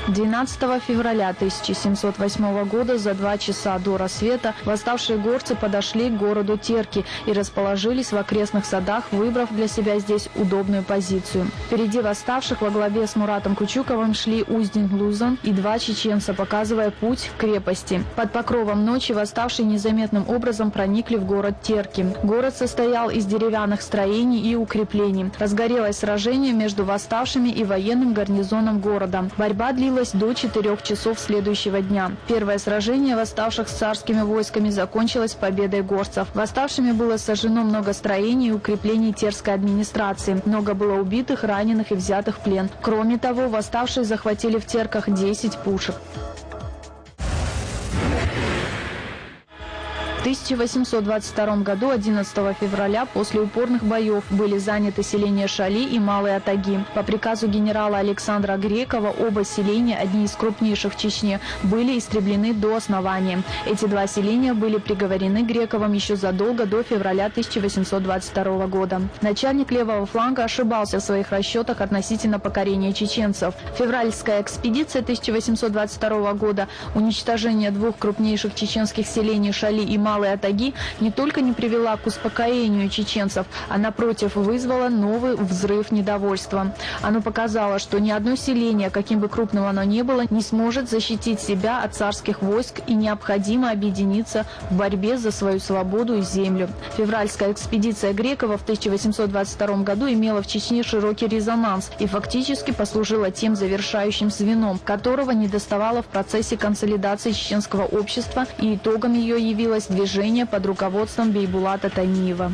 12 февраля 1708 года за 2 часа до рассвета восставшие горцы подошли к городу Терки и расположились в окрестных садах, выбрав для себя здесь удобную позицию. Впереди восставших во главе с Муратом Кучуковым шли Уздин Лузан и 2 чеченца, показывая путь к крепости. Под покровом ночи восставшие незаметным образом проникли в город Терки. Город состоял из деревянных строений и укреплений. Разгорелось сражение между восставшими и военным гарнизоном города. Борьба длилась до 4 часов следующего дня. Первое сражение восставших с царскими войсками закончилось победой горцев. Восставшими было сожжено много строений и укреплений терской администрации. Много было убитых, раненых и взятых в плен. Кроме того, восставшие захватили в Терках 10 пушек. В 1822 году, 11 февраля, после упорных боев были заняты селения Шали и Малые Атаги. По приказу генерала Александра Грекова оба селения, одни из крупнейших в Чечне, были истреблены до основания. Эти 2 селения были приговорены Грековым еще задолго до февраля 1822 года. Начальник левого фланга ошибался в своих расчетах относительно покорения чеченцев. Февральская экспедиция 1822 года, уничтожение 2 крупнейших чеченских селений Шали и Малые Атаги, не только не привела к успокоению чеченцев, а напротив вызвала новый взрыв недовольства. Оно показало, что ни одно селение, каким бы крупным оно ни было, не сможет защитить себя от царских войск и необходимо объединиться в борьбе за свою свободу и землю. Февральская экспедиция Грекова в 1822 году имела в Чечне широкий резонанс и фактически послужила тем завершающим звеном, которого недоставало в процессе консолидации чеченского общества, и итогом ее явилось движение под руководством Бейбулата Таниева.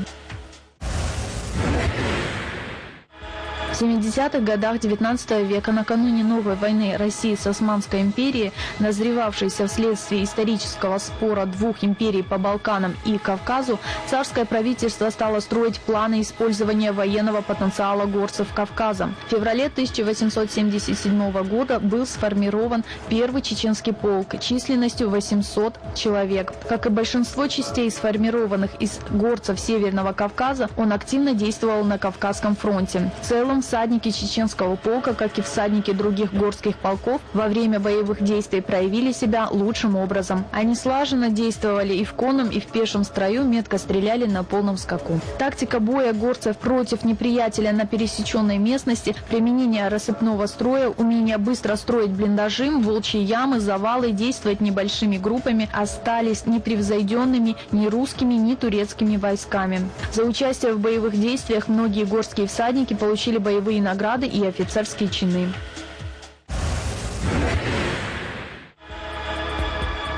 В 70-х годах XIX века, накануне новой войны России с Османской империей, назревавшейся вследствие исторического спора 2 империй по Балканам и Кавказу, царское правительство стало строить планы использования военного потенциала горцев Кавказа. В феврале 1877 года был сформирован первый чеченский полк численностью 800 человек. Как и большинство частей, сформированных из горцев Северного Кавказа, он активно действовал на Кавказском фронте. В целом, всадники чеченского полка, как и всадники других горских полков, во время боевых действий проявили себя лучшим образом. Они слаженно действовали и в конном, и в пешем строю, метко стреляли на полном скаку. Тактика боя горцев против неприятеля на пересеченной местности, применение рассыпного строя, умение быстро строить блиндажи, волчьи ямы, завалы, действовать небольшими группами остались непревзойденными ни русскими, ни турецкими войсками. За участие в боевых действиях многие горские всадники получили боевые награды и офицерские чины.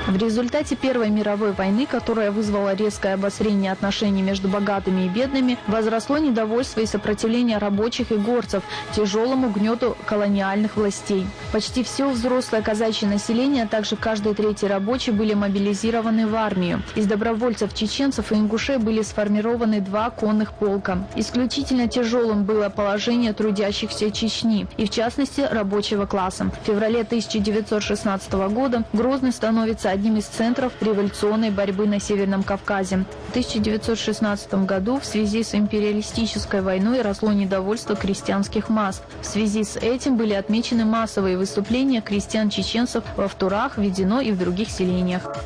В результате Первой мировой войны, которая вызвала резкое обострение отношений между богатыми и бедными, возросло недовольство и сопротивление рабочих и горцев тяжелому гнету колониальных властей. Почти все взрослое казачье население, а также каждый 3-й рабочий были мобилизированы в армию. Из добровольцев чеченцев и ингушей были сформированы 2 конных полка. Исключительно тяжелым было положение трудящихся Чечни, и в частности рабочего класса. В феврале 1916 года Грозный становится одним из центров революционной борьбы на Северном Кавказе. В 1916 году в связи с империалистической войной росло недовольство крестьянских масс. В связи с этим были отмечены массовые выступления крестьян-чеченцев во Втурах, Ведено и в других селениях.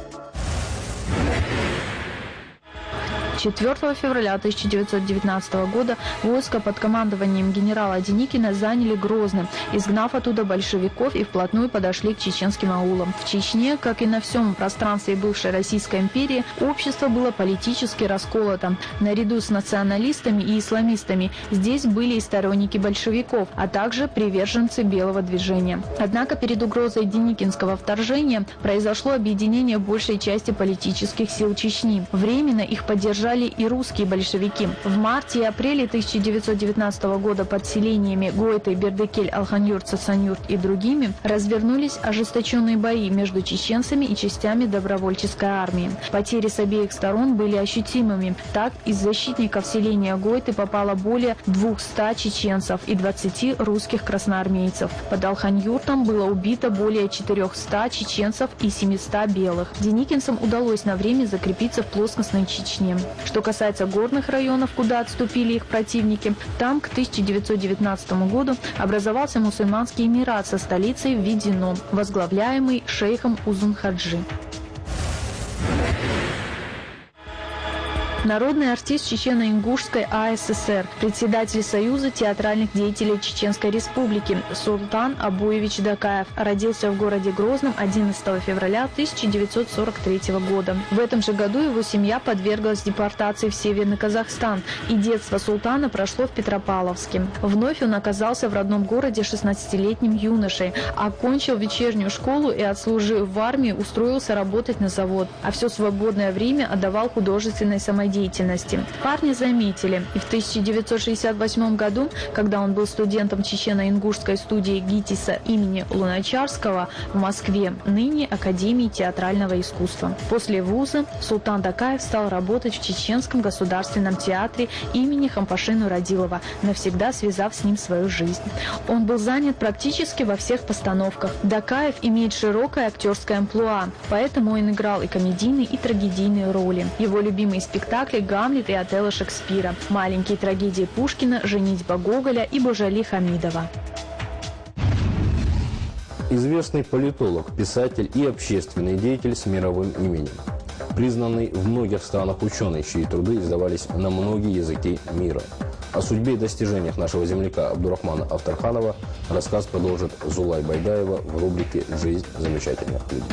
4 февраля 1919 года войска под командованием генерала Деникина заняли Грозный, изгнав оттуда большевиков, и вплотную подошли к чеченским аулам. В Чечне, как и на всем пространстве бывшей Российской империи, общество было политически расколото. Наряду с националистами и исламистами здесь были и сторонники большевиков, а также приверженцы белого движения. Однако перед угрозой деникинского вторжения произошло объединение большей части политических сил Чечни. Временно их поддержали воевали и русские большевики. В марте и апреле 1919 года под селениями Гойты, Бердыкель, Алханюрт, Сасанюрт и другими развернулись ожесточенные бои между чеченцами и частями добровольческой армии. Потери с обеих сторон были ощутимыми. Так, из защитников селения Гойты попало более 200 чеченцев и 20 русских красноармейцев. Под Алханюртом было убито более 400 чеченцев и 700 белых. Деникинцам удалось на время закрепиться в плоскостной Чечне. Что касается горных районов, куда отступили их противники, там к 1919 году образовался мусульманский эмират со столицей в Видино, возглавляемый шейхом Узун-Хаджи. Народный артист Чечено-Ингушской АССР, председатель Союза театральных деятелей Чеченской Республики Султан Абуевич Дакаев родился в городе Грозном 11 февраля 1943 года. В этом же году его семья подверглась депортации в Северный Казахстан, и детство Султана прошло в Петропавловске. Вновь он оказался в родном городе 16-летним юношей, окончил вечернюю школу и, отслужив в армии, устроился работать на завод, а все свободное время отдавал художественной самодеятельности. Парни заметили, и в 1968 году, когда он был студентом Чечено-Ингушской студии ГИТИСа имени Луначарского в Москве, ныне Академии театрального искусства. После вуза Султан Дакаев стал работать в Чеченском государственном театре имени Хампаши Радилова, навсегда связав с ним свою жизнь. Он был занят практически во всех постановках. Дакаев имеет широкое актерское амплуа, поэтому он играл и комедийные, и трагедийные роли. Его любимые спектакли «Гамлет» и «Отелло» Шекспира, маленькие трагедии Пушкина, «Женитьба» Гоголя и «Божали» Хамидова. Известный политолог, писатель и общественный деятель с мировым именем. Признанный в многих странах ученый, чьи труды издавались на многие языки мира. О судьбе и достижениях нашего земляка Абдурахмана Афтарханова рассказ продолжит Зулай Байдаева в рубрике «Жизнь замечательных людей».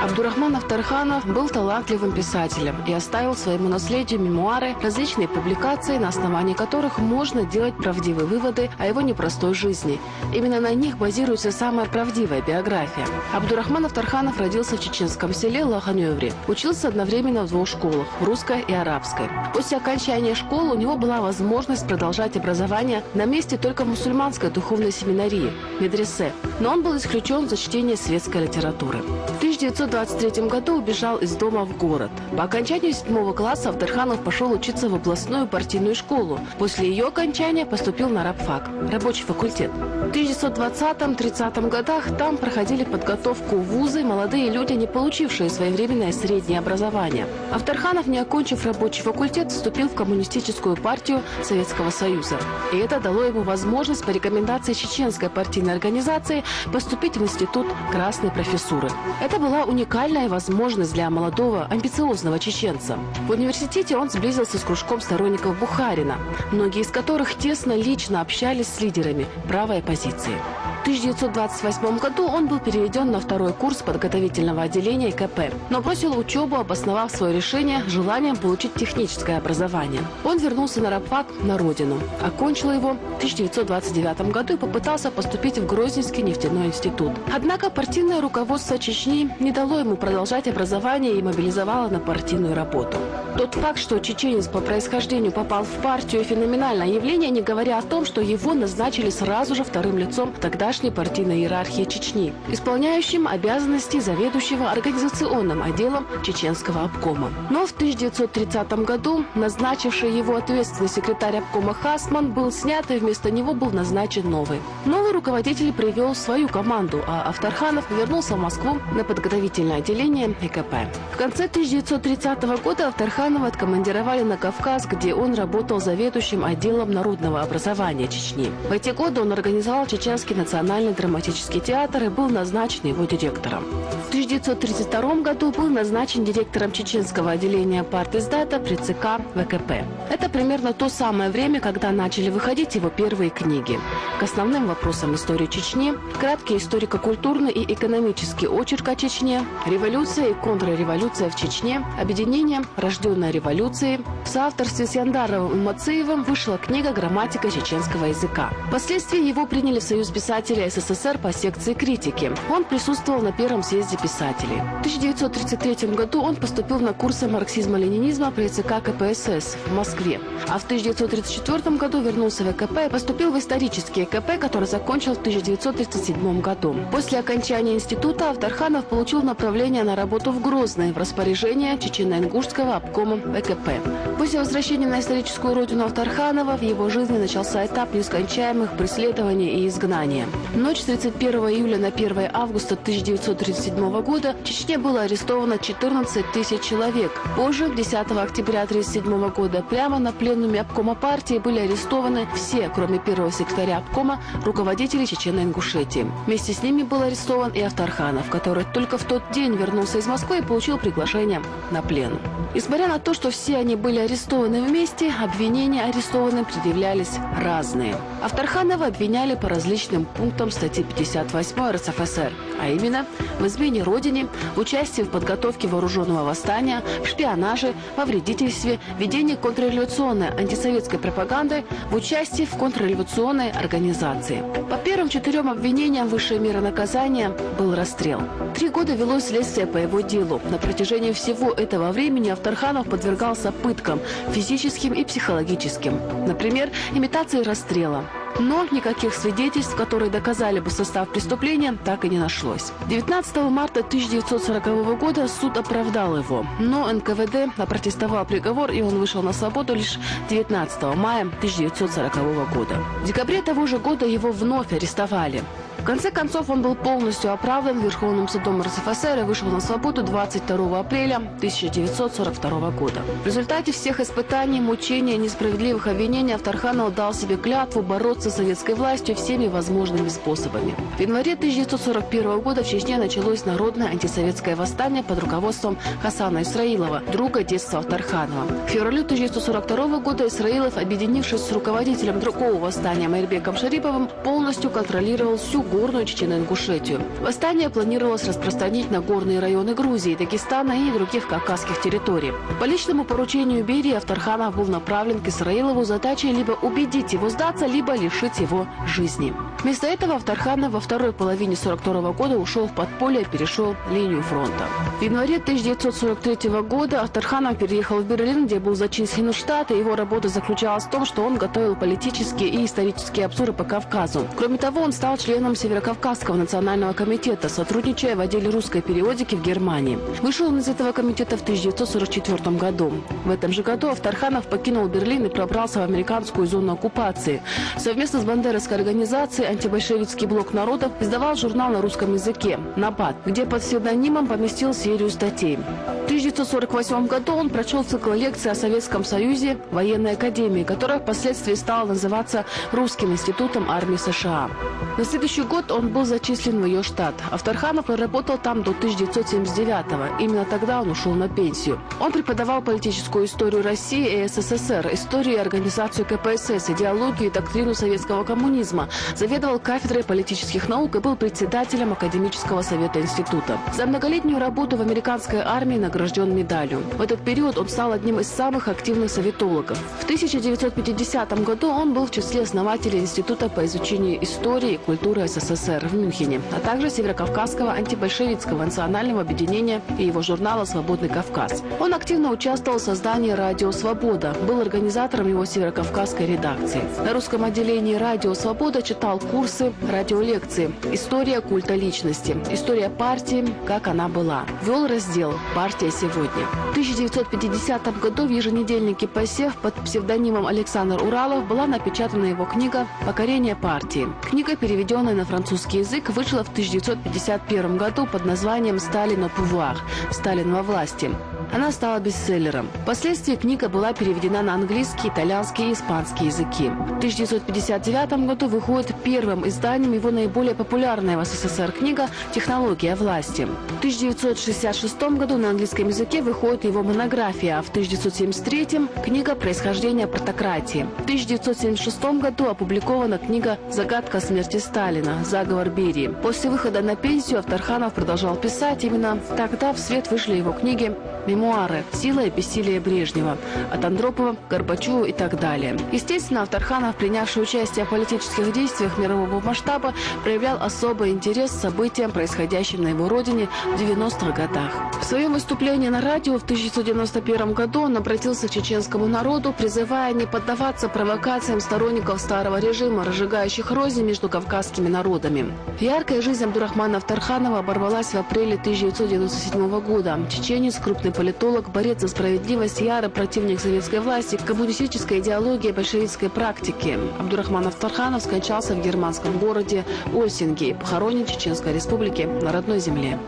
Абдурахман Афтарханов был талантливым писателем и оставил своему наследию мемуары, различные публикации, на основании которых можно делать правдивые выводы о его непростой жизни. Именно на них базируется самая правдивая биография. Абдурахман Афтарханов родился в чеченском селе Лаханёври. Учился одновременно в двух школах – в русской и арабской. После окончания школы у него была возможность продолжать образование на месте только в мусульманской духовной семинарии – медресе, но он был исключен за чтение светской литературы. В 1923 году убежал из дома в город. По окончанию 7 класса Афтарханов пошел учиться в областную партийную школу. После ее окончания поступил на рабфак – рабочий факультет. В 1920-30 годах там проходили подготовку в вузы молодые люди, не получившие своевременное среднее образование. Афтарханов, не окончив рабочий факультет, вступил в коммунистическую партию Советского Союза. И это дало ему возможность по рекомендации чеченской партийной организации поступить в институт красной профессуры. Это была уникальная возможность для молодого, амбициозного чеченца. В университете он сблизился с кружком сторонников Бухарина, многие из которых тесно лично общались с лидерами правой оппозиции. В 1928 году он был переведен на второй курс подготовительного отделения КП, но бросил учебу, обосновав свое решение желанием получить техническое образование. Он вернулся на рабфак на родину, окончил его в 1929 году и попытался поступить в Грозненский нефтяной институт. Однако партийное руководство Чечни не дало ему продолжать образование и мобилизовало на партийную работу. Тот факт, что чеченец по происхождению попал в партию, феноменальное явление, не говоря о том, что его назначили сразу же вторым лицом тогдашней партийной иерархии Чечни, исполняющим обязанности заведующего организационным отделом чеченского обкома. Но в 1930 году назначивший его ответственный секретарь обкома Хасман был снят, и вместо него был назначен новый. Новый руководитель привел свою команду, а Афтарханов вернулся в Москву на подготовительное отделение ЭКП. В конце 1930 года Афтарханова откомандировали на Кавказ, где он работал заведующим отделом народного образования Чечни. В эти годы он организовал Чеченский национальный драматический театр и был назначен его директором. В 1932 году был назначен директором чеченского отделения партиздата при ЦК ВКП. Это примерно то самое время, когда начали выходить его первые книги. К основным вопросам истории Чечни, краткий историко-культурный и экономический очерк о Чечне, революция и контрреволюция в Чечне, объединение, рожденное революцией. В соавторстве с Яндаровым и Мацеевым вышла книга «Грамматика чеченского языка». Впоследствии его приняли в Союз писателей СССР по секции критики. Он присутствовал на первом съезде Союзе писателей. В 1933 году он поступил на курсы марксизма-ленинизма при ЦК КПСС в Москве. А в 1934 году вернулся в ЭКП и поступил в исторический ЭКП, который закончил в 1937 году. После окончания института Авторханов получил направление на работу в Грозный в распоряжение Чечено-Ингушского обкома ЭКП. После возвращения на историческую родину Авторханова в его жизни начался этап нескончаемых преследований и изгнания. В ночь с 31 июля на 1 августа 1937 года в Чечне было арестовано 14 тысяч человек. Позже, 10 октября 1937 года, прямо на пленуме обкома партии были арестованы все, кроме первого секретаря обкома, руководители Чечено-Ингушетии. Вместе с ними был арестован и Авторханов, который только в тот день вернулся из Москвы и получил приглашение на пленум. Несмотря на то, что все они были арестованы вместе, обвинения арестованным предъявлялись разные. Авторханова обвиняли по различным пунктам статьи 58 РСФСР, а именно в измене Родине, в участии в подготовке вооруженного восстания, в шпионаже, во вредительстве, ведении контрреволюционной антисоветской пропаганды, в участии в контрреволюционной организации. По первым 4 обвинениям высшая мера наказания был расстрел. 3 года велось следствие по его делу. На протяжении всего этого времени Авторханов подвергался пыткам физическим и психологическим. Например, имитации расстрела. Но никаких свидетельств, которые доказали бы состав преступления, так и не нашлось. 19 марта 1940 года суд оправдал его, но НКВД опротестовал приговор, и он вышел на свободу лишь 19 мая 1940 года. В декабре того же года его вновь арестовали. В конце концов, он был полностью оправдан Верховным судом РСФСР и вышел на свободу 22 апреля 1942 года. В результате всех испытаний, мучений и несправедливых обвинений Авторханов дал себе клятву бороться с советской властью всеми возможными способами. В январе 1941 года в Чечне началось народное антисоветское восстание под руководством Хасана Исраилова, друга детства Авторханова. В феврале 1942 года Исраилов, объединившись с руководителем другого восстания Майрбеком Шариповым, полностью контролировал всю горную Чечено-Ингушетию. Восстание планировалось распространить на горные районы Грузии, Дагестана и других кавказских территорий. По личному поручению Берии Авторханов был направлен к Исраилову с задачей либо убедить его сдаться, либо лишить его жизни. Вместо этого Авторханов во второй половине 1942 года ушел в подполье и перешел линию фронта. В январе 1943 года Авторханов переехал в Берлин, где был зачислен в штат, и его работа заключалась в том, что он готовил политические и исторические обзоры по Кавказу. Кроме того, он стал членом Северокавказского национального комитета, сотрудничая в отделе русской периодики в Германии. Вышел он из этого комитета в 1944 году. В этом же году Авторханов покинул Берлин и пробрался в американскую зону оккупации. Совместно с бандеровской организацией «Антибольшевистский блок народов» издавал журнал на русском языке «Напад», где под псевдонимом поместил серию статей. В 1948 году он прочел цикл лекций о Советском Союзе в военной академии, которая впоследствии стала называться Русским институтом армии США. На следующий год он был зачислен в ее штат. Авторханов проработал там до 1979-го. Именно тогда он ушел на пенсию. Он преподавал политическую историю России и СССР, историю и организацию КПСС, идеологию и доктрину советского коммунизма, заведовал кафедрой политических наук и был председателем Академического совета института. За многолетнюю работу в американской армии награжден медалью. В этот период он стал одним из самых активных советологов. В 1950 году он был в числе основателей Института по изучению истории и культуры СССР в Мюнхене, а также Северокавказского антибольшевистского национального объединения и его журнала «Свободный Кавказ». Он активно участвовал в создании «Радио Свобода», был организатором его северокавказской редакции. На русском отделении «Радио Свобода» читал курсы, радиолекции «История культа личности», «История партии, как она была». Вел раздел «Партия сегодня». В 1950 году в еженедельнике «Посев» под псевдонимом Александр Уралов была напечатана его книга «Покорение партии». Книга, переведенная на французский язык, вышла в 1951 году под названием «Сталин au pouvoir» – «Сталин во власти». Она стала бестселлером. Впоследствии книга была переведена на английский, итальянский и испанский языки. В 1959 году выходит первым изданием его наиболее популярная в СССР книга «Технология власти». В 1966 году на английском языке выходит его монография, а в 1973 книга «Происхождение партократии». В 1976 году опубликована книга «Загадка смерти Сталина. Заговор Берии». После выхода на пенсию Авторханов продолжал писать. Именно тогда в свет вышли его книги мемуары «Сила и бессилие Брежнева» от Андропова к Горбачеву и так далее. Естественно, Авторханов, принявший участие в политических действиях мирового масштаба, проявлял особый интерес к событиям, происходящим на его родине в 90-х годах. В своем выступлении на радио в 1991 году он обратился к чеченскому народу, призывая не поддаваться провокациям сторонников старого режима, разжигающих рознь между кавказскими народами. Яркая жизнь Абдурахмана Авторханова оборвалась в апреле 1997 года. Чеченец, крупный политолог, борец за справедливость, ярый противник советской власти, коммунистической идеологии и большевистской практики. Абдурахман Авторханов скончался в германском городе Ольсинги, похоронен в Чеченской республике на родной земле.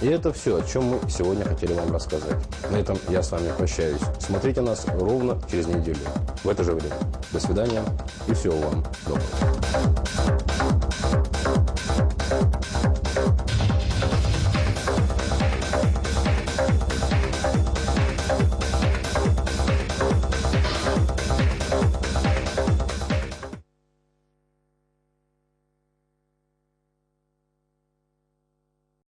И это все, о чем мы сегодня хотели вам рассказать. На этом я с вами прощаюсь. Смотрите нас ровно через неделю в это же время. До свидания и всего вам доброго.